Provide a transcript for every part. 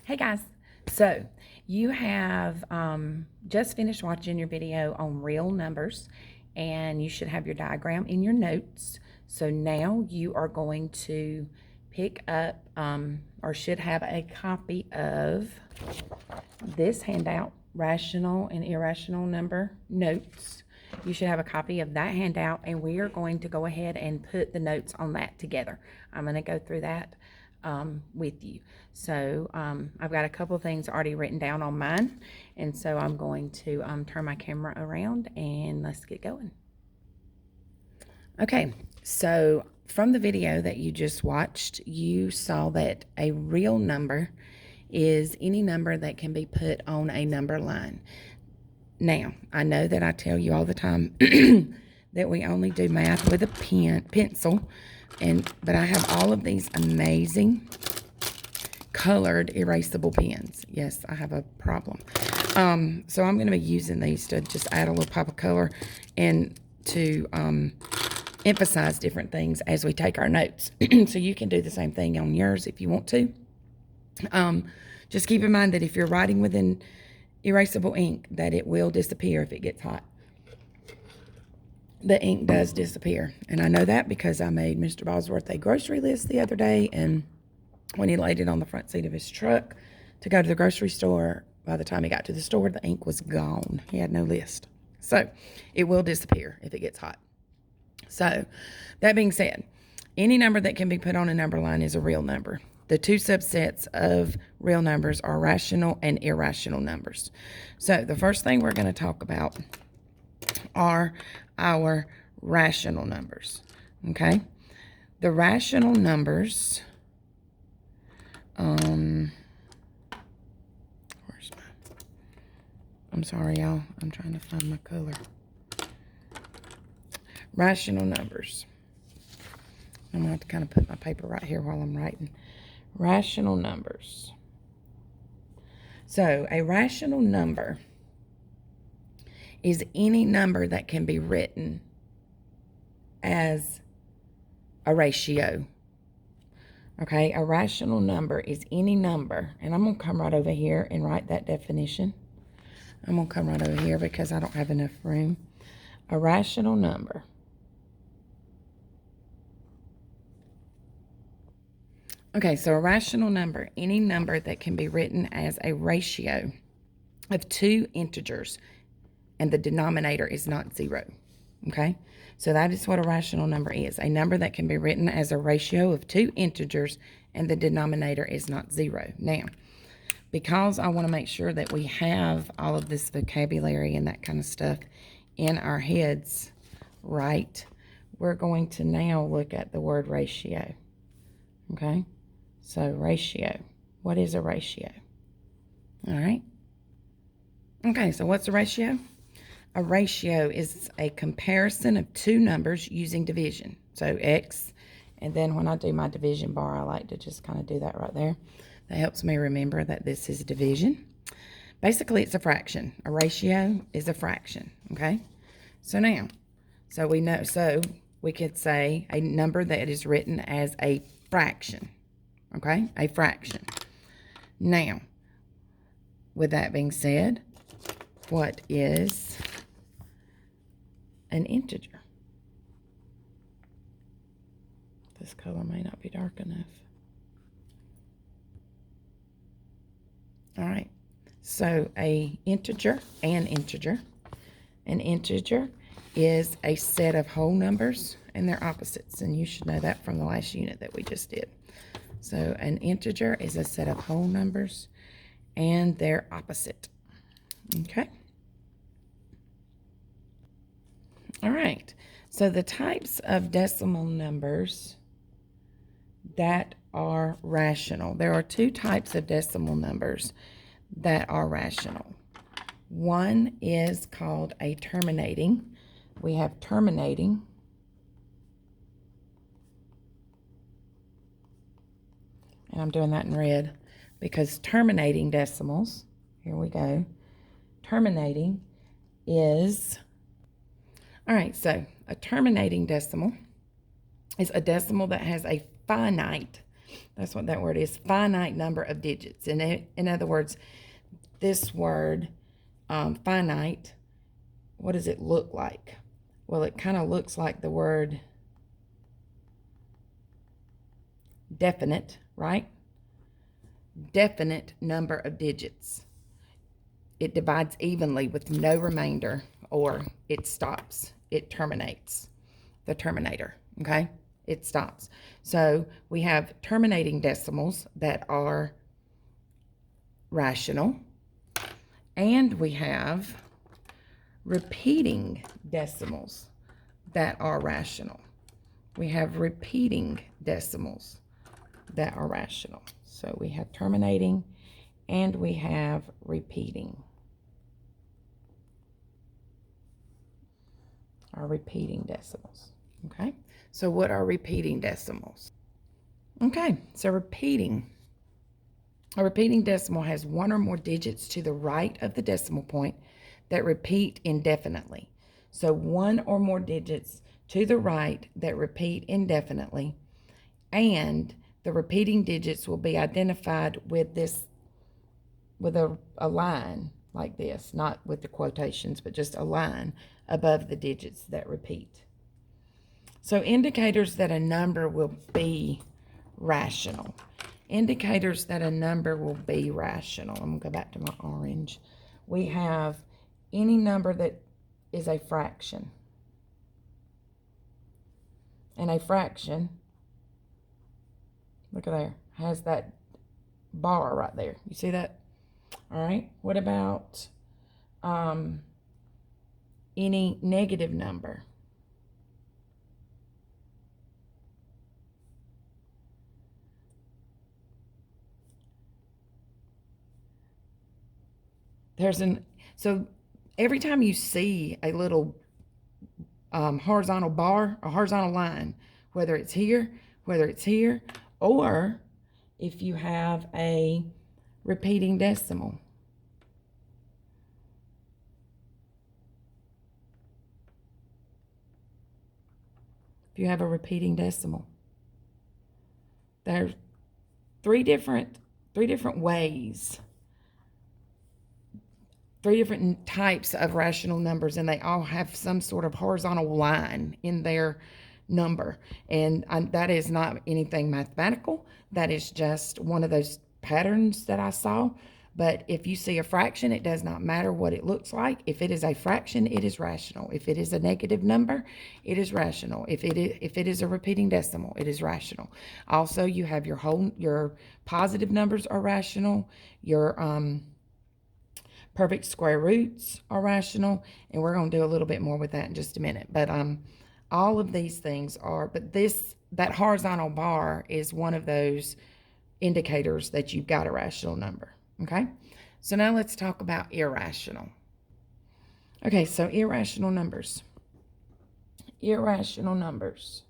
Hey guys, so you have just finished watching your video on real numbers, and you should have your diagram in your notes. So now you are going to pick up or should have a copy of this handout, Rational and Irrational Number Notes. You should have a copy of that handout, and we are going to go ahead and put the notes on that together. I'm going to go through that with you. So I've got a couple of things already written down on mine, and so I'm going to turn my camera around and let's get going. Okay, so from the video that you just watched, you saw that a real number is any number that can be put on a number line. Now, I know that I tell you all the time that we only do math with a pencil, but I have all of these amazing colored erasable pens. Yes, I have a problem. So I'm going to be using these to just add a little pop of color and to emphasize different things as we take our notes. So you can do the same thing on yours if you want to. Just keep in mind that if you're writing with an erasable ink, that it will disappear if it gets hot. The ink does disappear, and I know that because I made Mr. Bosworth a grocery list the other day, and when he laid it on the front seat of his truck to go to the grocery store, by the time he got to the store, the ink was gone. He had no list. So it will disappear if it gets hot. So that being said, any number that can be put on a number line is a real number. The two subsets of real numbers are rational and irrational numbers. So the first thing we're going to talk about are our rational numbers. Okay? The rational numbers, I'm sorry, y'all. I'm trying to find my color. Rational numbers. I'm going to have to kind of put my paper right here while I'm writing. Rational numbers. So a rational number is any number that can be written as a ratio. Okay, a rational number is any number, and I'm going to come right over here and write that definition. I'm going to come right over here because I don't have enough room. A rational number Okay, so a rational number, any number that can be written as a ratio of two integers and the denominator is not 0. Okay, so that is what a rational number is. A number that can be written as a ratio of two integers and the denominator is not 0. Now, because I want to make sure that we have all of this vocabulary and that kind of stuff in our heads, right, we're going to now look at the word ratio. Okay, so ratio. What is a ratio? All right. Okay, so what's a ratio? A ratio is a comparison of two numbers using division. So x, and then when I do my division bar, I like to just kind of do that right there. That helps me remember that this is division. Basically, it's a fraction. A ratio is a fraction, okay? So now, so we know, so we could say a number that is written as a fraction, okay? A fraction. Now, with that being said, what is an integer? This color may not be dark enough. All right, so an integer is a set of whole numbers and their opposites, and you should know that from the last unit that we just did. So an integer is a set of whole numbers and their opposite. Okay. All right, so the types of decimal numbers that are rational. There are two types of decimal numbers that are rational. One is called a terminating. We have terminating. And I'm doing that in red because terminating decimals, here we go. Terminating is, all right, so a terminating decimal is a decimal that has a finite That's what that word is. Finite number of digits. And in other words, this word, finite, what does it look like? Well, it kind of looks like the word definite, right? Definite number of digits. It divides evenly with no remainder, or it stops. It terminates. The terminator, okay? It stops. So we have terminating decimals that are rational, and we have repeating decimals that are rational. We have repeating decimals that are rational. So we have terminating and we have repeating. Our repeating decimals. Okay, so what are repeating decimals? Okay, so a repeating decimal has one or more digits to the right of the decimal point that repeat indefinitely. So one or more digits to the right that repeat indefinitely, and the repeating digits will be identified with a line like this, not with the quotations, but just a line above the digits that repeat. So indicators that a number will be rational. Indicators that a number will be rational. I'm going to go back to my orange. We have any number that is a fraction. And a fraction, look at there, has that bar right there. You see that? All right. What about any negative number? So every time you see a little horizontal bar, a horizontal line, whether it's here, or if you have a repeating decimal. If you have a repeating decimal, there's three different ways, three different types of rational numbers, and they all have some sort of horizontal line in their number. And that is not anything mathematical. That is just one of those patterns that I saw. But if you see a fraction, it does not matter what it looks like. If it is a fraction, it is rational. If it is a negative number, it is rational. If it is a repeating decimal, it is rational. Also, you have your positive numbers are rational. Your perfect square roots are rational, and we're going to do a little bit more with that in just a minute. But all of these things are, but that horizontal bar is one of those indicators that you've got a rational number. Okay, so now let's talk about irrational. Okay, so irrational numbers. Irrational numbers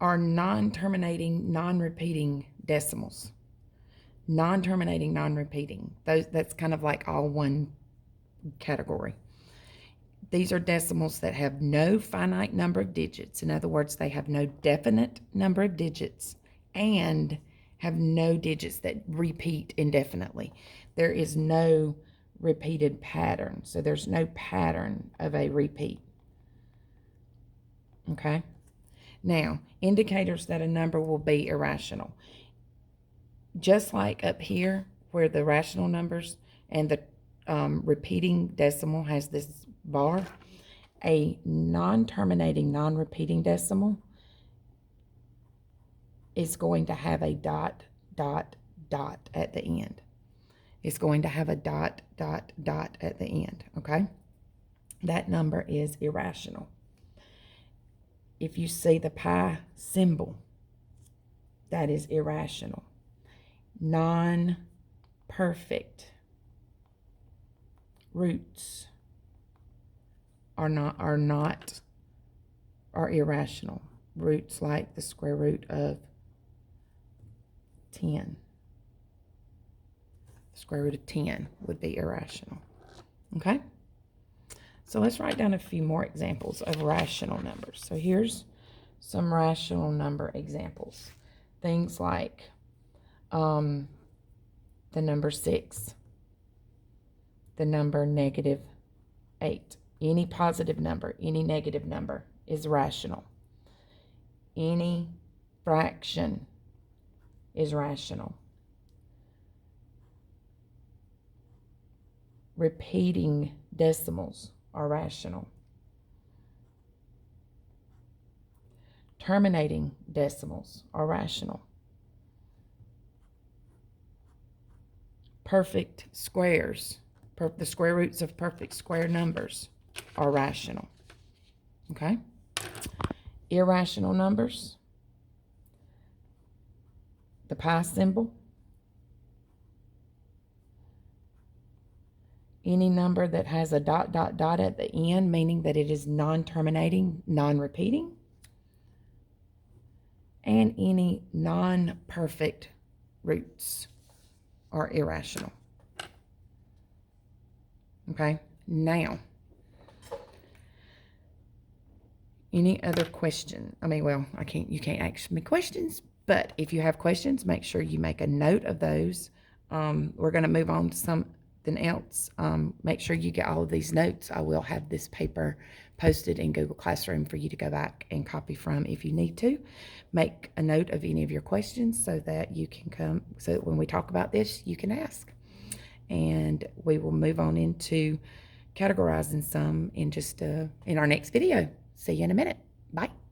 are non-terminating, non-repeating decimals. Non-terminating, non-repeating. That's kind of like all one category. These are decimals that have no finite number of digits. In other words, they have no definite number of digits and have no digits that repeat indefinitely. There is no repeated pattern. So there's no pattern of a repeat. Okay? Now, indicators that a number will be irrational. Just like up here where the rational numbers and the repeating decimal has this bar, a non-terminating, non-repeating decimal is going to have a dot, dot, dot at the end. It's going to have a dot, dot, dot at the end, okay? That number is irrational. If you see the pi symbol, that is irrational. Non-perfect roots are irrational. Roots like the square root of 10. The square root of 10 would be irrational. Okay? So let's write down a few more examples of rational numbers. So here's some rational number examples. things like the number 6, the number -8. Any positive number, any negative number is rational. Any fraction is rational. Repeating decimals are rational. Terminating decimals are rational. Perfect squares, the square roots of perfect square numbers are rational. Okay? Irrational numbers, the pi symbol, any number that has a ... at the end, meaning that it is non-terminating, non-repeating, and any non-perfect roots are irrational. Okay? Now, any other question? You can't ask me questions, but if you have questions, make sure you make a note of those. We're going to move on to something else. Make sure you get all of these notes. I will have this paper posted in Google Classroom for you to go back and copy from if you need to. Make a note of any of your questions so that you can come, so that when we talk about this, you can ask. And we will move on into categorizing some in our next video. See you in a minute. Bye.